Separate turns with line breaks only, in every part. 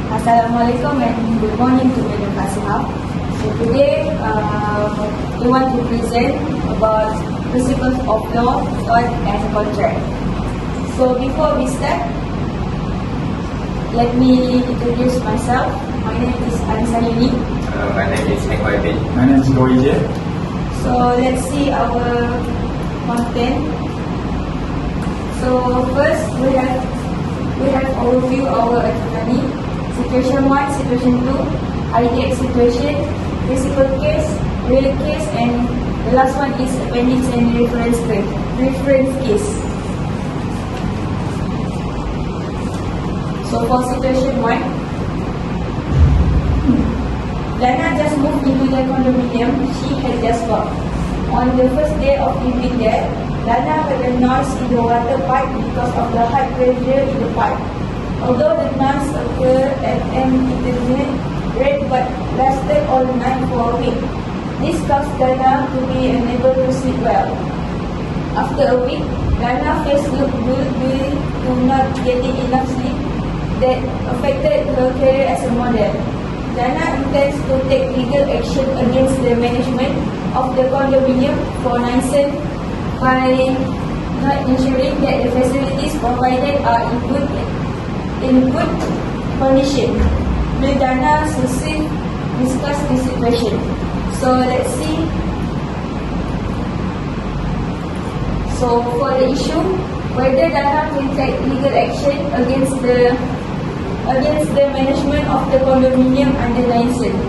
Assalamualaikum and good morning to Madam Kasihab. So today we want to present about principles of law, tort and contract. So before we start, let me introduce myself. My name is Anissa Yuni.
My name is Heng Wai Bin.
My name is Goy Jie.
So let's see our content. So first we have overview our attorney. Situation 1, Situation 2, ideal situation, principal case, real case, and the last one is appendix and reference case. So for Situation 1, Lana just moved into the condominium she had just bought. On the first day of living there, Lana heard a noise in the water pipe because of the high pressure in the pipe. Although the noise occurred at an intermittent rate but lasted all night for a week, this caused Lana to be unable to sleep well. After a week, Lana's face looked good due to not getting enough sleep that affected her career as a model. Lana intends to take legal action against the management of the condominium for nuisance by not ensuring that the facilities provided are in good condition. Will Dana succeed discuss the situation? So let's see. So for the issue, whether Dana can take legal action against the management of the condominium under nuisance.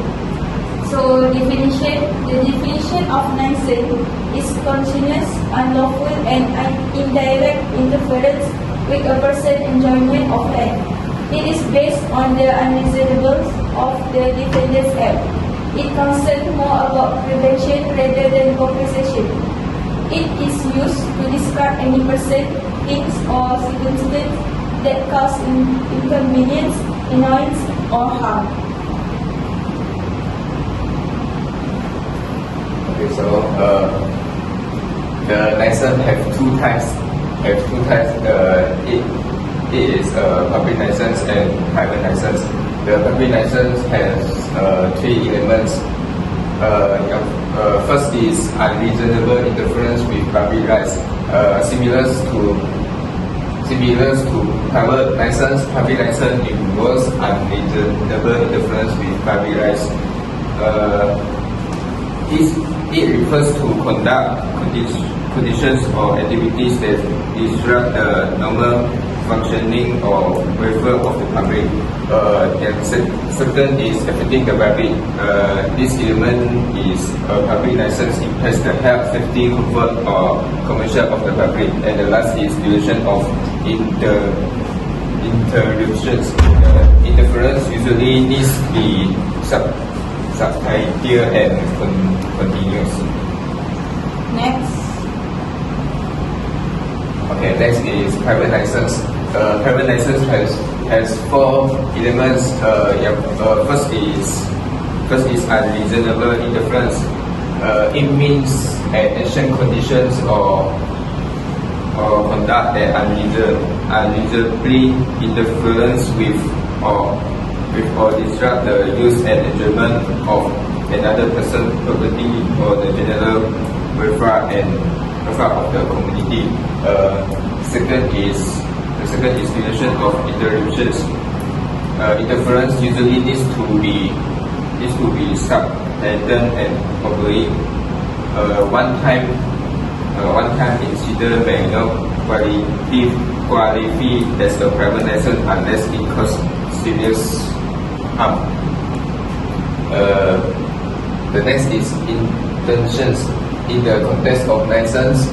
So the definition of nuisance is continuous, unlawful and indirect interference with a person's enjoyment of land. It is based on the unreasonableness of the Defendants Act. It concerns more about prevention rather than compensation. It is used to describe any person, things or circumstance that cause inconvenience, annoyance or harm.
Okay, so the license have two types. It is public license and private license. The public license has three elements. First is unreasonable interference with public rights. Similar to private license, public license involves unreasonable interference with public rights. It refers to conduct conditions or activities that disrupt the normal functioning or welfare of the public. And second is affecting the public. This element is a public license impairs the health, safety, comfort or commercial of the public. And the last is violation of interruptions. Interference usually needs to be substantial and continuous.
Next.
Okay, next is private license. Private license has four elements. First is unreasonable interference. It means action, conditions or conduct that unreasonably interference with or disrupt the use and enjoyment of another person's property or the general welfare of the community. Second is violation of interruptions. Interference usually needs to be substantial and ongoing. One time incident may not qualify as a private license unless it causes serious harm. The next is intentions. In the context of license,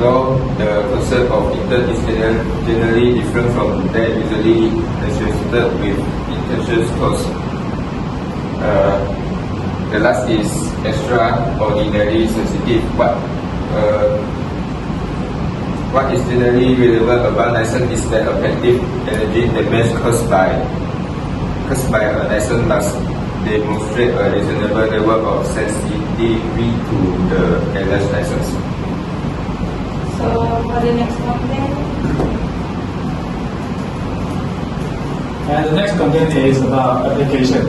law, the concept of intent is generally different from that usually associated with intentions cause. The last is extraordinary sensitive. What is generally relevant about license is that effective energy damage caused by a license must demonstrate a reasonable level of sensitivity to the alleged license.
So for the next content,
And the next content is about application.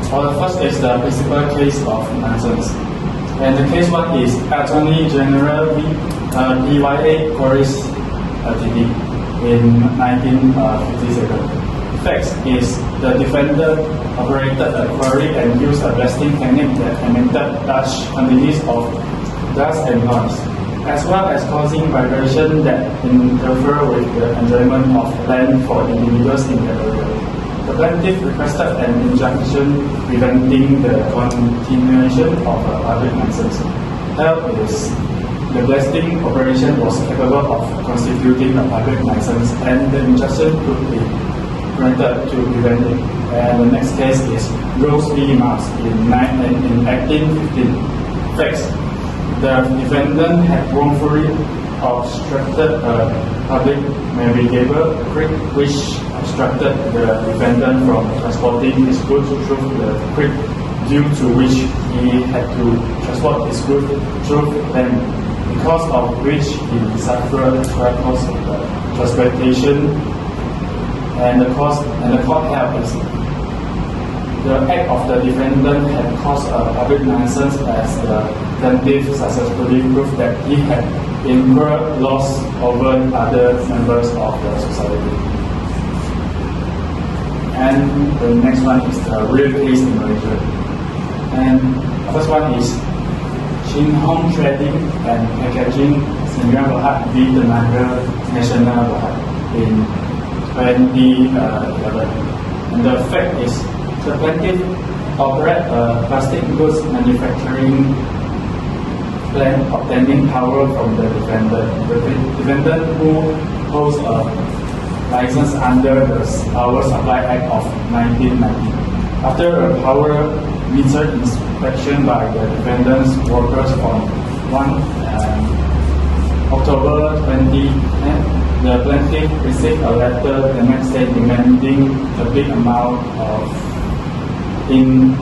The first is the principal case of nonsense. And the case one is Attorney General PYA Corris LTD in 1957. Facts is the defendant operated a quarry and used a blasting technique that emitted large quantities of dust and noise, as well as causing vibration that interfere with the enjoyment of land for individuals in the area. The plaintiff requested an injunction preventing the continuation of a public nuisance. Held is the blasting operation was capable of constituting a public nuisance, and the injunction could be granted to prevent it. And the next case is Rose v. Mars in 1815. Facts: the defendant had wrongfully obstructed a public navigable creek, which obstructed the defendant from transporting his goods through the creek, due to which he had to transport his goods through them, because of which he suffered cost of the transportation. And the court held is the act of the defendant had caused a public nuisance, as the plaintiff successfully proved that he had incurred loss over other members of the society. And the next one is the real case in Malaysia. And the first one is Chin Hong Trading and Packaging Sdn Bhd v. Tenaga Nasional Berhad in 2011. And the fact is, the plaintiff operated a plastic goods manufacturing plant, obtaining power from the defendant. The defendant, who holds a license under the Power Supply Act of 1990. After a power meter inspection by the defendant's workers on 1 October 2010, the plaintiff received a letter the next day demanding a big amount of in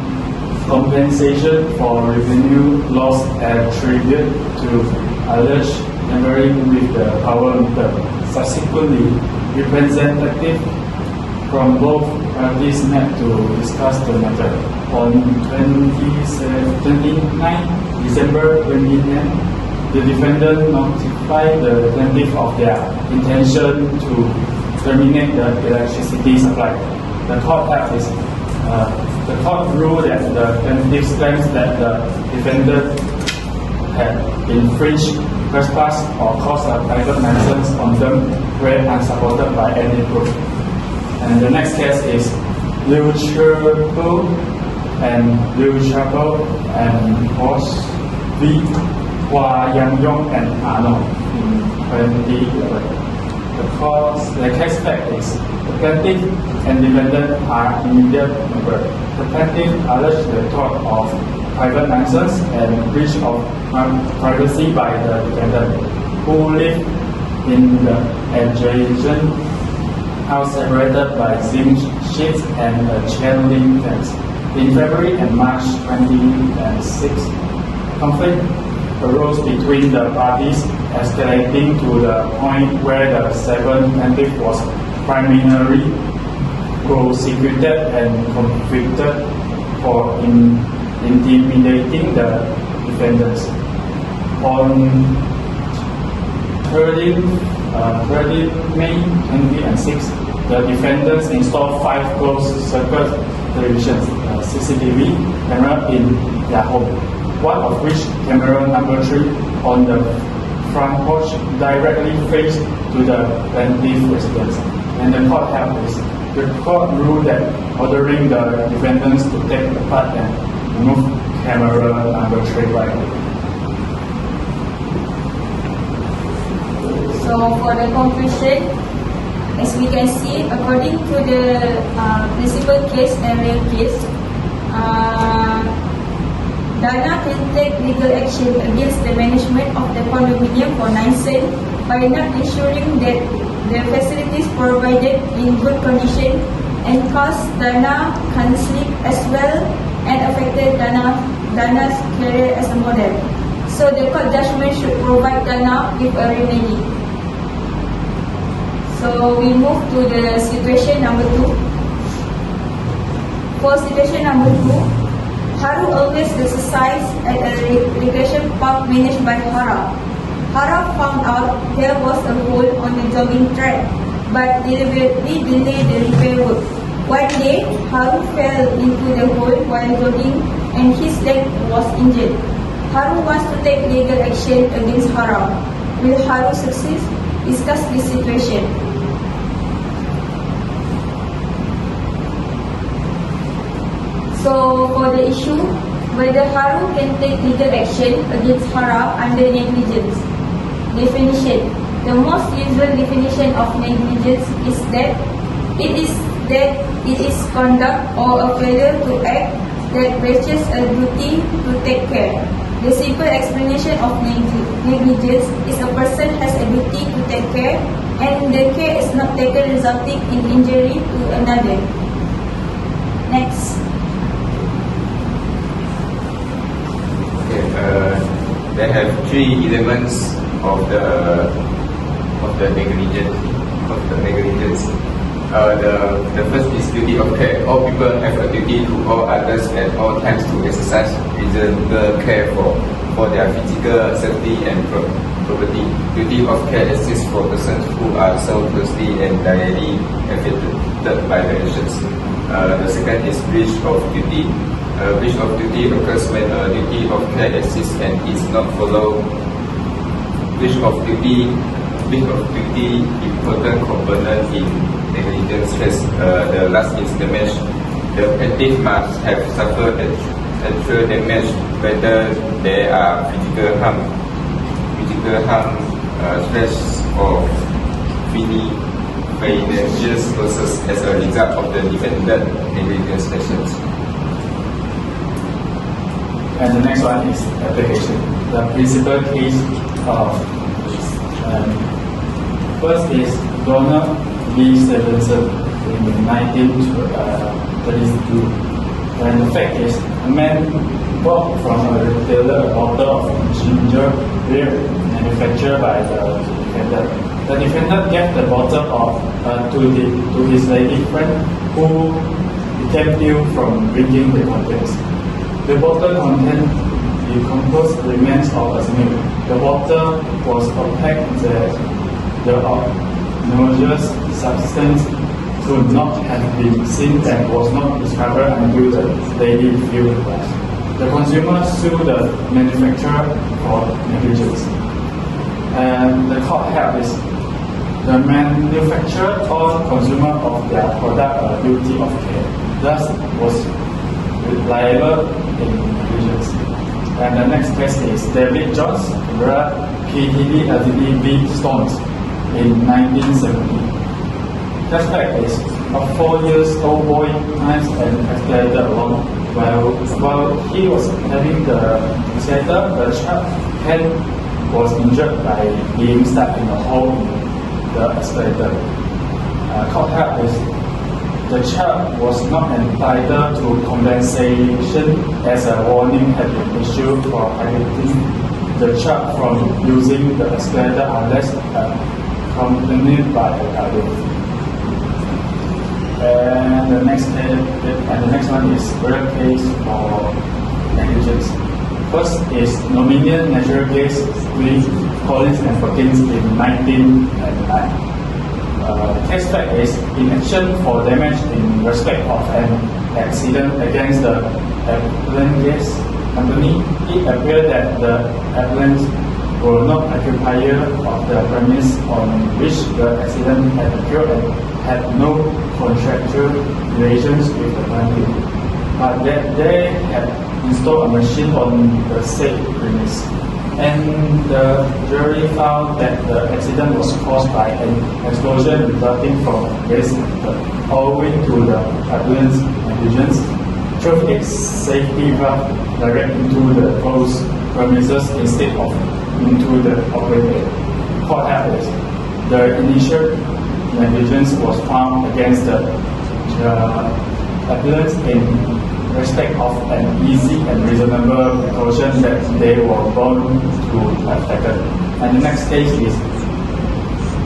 compensation for revenue loss attributed to alleged tampering with the power meter. Subsequently, representatives from both parties met to discuss the matter. On 29 December 2010, the defendant notified the plaintiff of their intention to terminate the electricity supply. The court ruled that the plaintiff's claims that the defendant had infringed, trespass, or caused a private nuisance on them were unsupported by any proof. And the next case is Liu Chapo and Horse v. Hua Yang-yong and Arnold in 2011. The case fact is the plaintiff and defendant are immediate neighbors. The plaintiff alleged the tort of private nuisance and breach of privacy by the defendant, who lived in the adjacent house separated by zinc sheets and a chain link fence. In February and March 2006, conflict arose between the parties, escalating to the point where the seventh plaintiff was primarily prosecuted and convicted for intimidating the defendants. On 30 May 2006, the defendants installed 5 closed-circuit televisions, CCTV camera in their home, one of which, camera number 3, on the front porch directly faced to the plaintiff's residence. And the court held this. The court ruled that ordering the defendants to take apart and remove camera number 3 right away.
So for the conclusion, as we can see, according to the principal case and real case, Dana can take legal action against the management of the condominium for nuisance by not ensuring that the facilities provided in good condition, and cause Dana can sleep as well and affected Dana's career as a model. So the court judgment should provide Dana with a remedy. So we move to the situation number 2. For situation number 2, Haru always exercised at a recreation park managed by Hara. Hara found out there was a hole on the jogging track, but deliberately delayed the repair work. One day, Haru fell into the hole while jogging and his leg was injured. Haru wants to take legal action against Hara. Will Haru succeed? Discuss this situation. So, for the issue, whether Haru can take legal action against Hara under negligence. Definition. The most usual definition of negligence is that it is conduct or a failure to act that breaches a duty to take care. The simple explanation of negligence is a person has a duty to take care and the care is not taken, resulting in injury to another. Next.
They have 3 elements of the negligence. The first is duty of care. All people have a duty to all others at all times to exercise reasonable care for their physical safety and property. Duty of care exists for persons who are so closely and directly affected by the actions. The second is breach of duty. Breach of duty occurs when a duty of care exists and is not followed. Breach of duty, important component in negligence case. The last is damage. The plaintiff must have suffered actual damage, whether there are physical harm, stress, or financial losses as a result of the defendant negligence actions.
And the next one is application. The principal case of first is Donald B. Stevenson in 1932. And the fact is, a man bought from a retailer a bottle of ginger beer manufactured by the defendant. The defendant gave the bottle to his lady friend, who became ill from drinking the contents. The bottle contained decomposed remains of arsenic. The bottle was opaque that the noxious substance could not have been seen and was not discovered until the lady filled the glass. The consumer sued the manufacturer for negligence. And the court held is the manufacturer or consumer of their product a duty of care, thus was liable in negligence. And the next case is David Jones, PTD LTD V Stones in 1970. The fact is, a 4-year-old boy climbs an escalator alone. While he was having the escalator, the child's hand was injured by being stuck in a hole in the escalator. Court held is the child was not entitled to compensation as a warning had been issued for prohibiting the child from using the escalator unless accompanied by a guardian. And the next one is real case for negligence. First is Dominion Natural Gas with Collins and Perkins in 1999. Case fact is in action for damage in respect of an accident against the effluent gas company. It appeared that the effluents were not occupier of the premise on which the accident had occurred and had no contractual relations with the plaintiff, but that they had installed a machine on the said premise. And the jury found that the accident was caused by an explosion resulting from waste owing to the effluent's negligence. Through its safety valve direct into the closed premises instead of into the operator. Court held the initial negligence was found against the appellants in respect of an easy and reasonable precaution that they were bound to have taken. And the next case is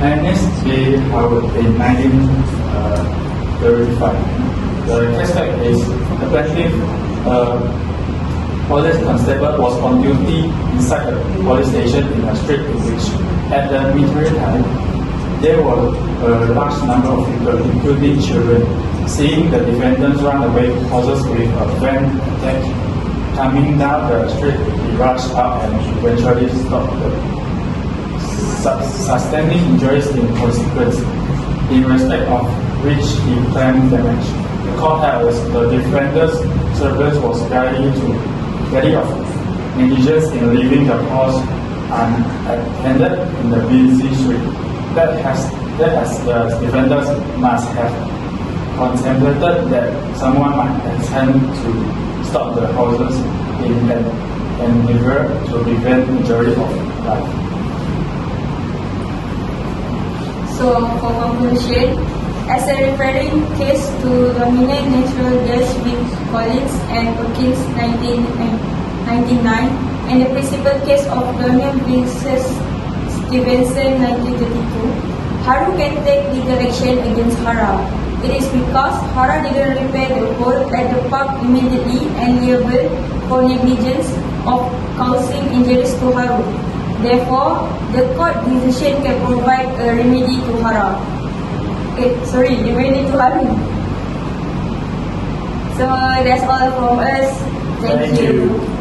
Ernest B. Howard in 1935. The case fact is the plaintiff, police constable, was on duty inside the police station in a street in which, at the midnight time, there were a large number of people, including children. Seeing the defendants run away horses with a van attack coming down the street, he rushed up and eventually stopped the sustaining injuries in consequence, in respect of which he claimed damage. The court held the defendant's servant was guilty of negligence in leaving the horse unattended in the busy street. That has the defendant must have contemplated that someone might attempt to stop the horses in an endeavor to prevent injury of life.
So, for conclusion, as a referring case to dominant natural gas with Collins and Perkins 1999 and the principal case of Damian vs. Stevenson 1932, Haru can take legal action against Hara. It is because Hara didn't repair the hole at the park immediately and liable for negligence of causing injuries to Haru. Therefore, the court decision can provide a remedy to Hara. Remedy to Haru. So that's all from us. Thank you.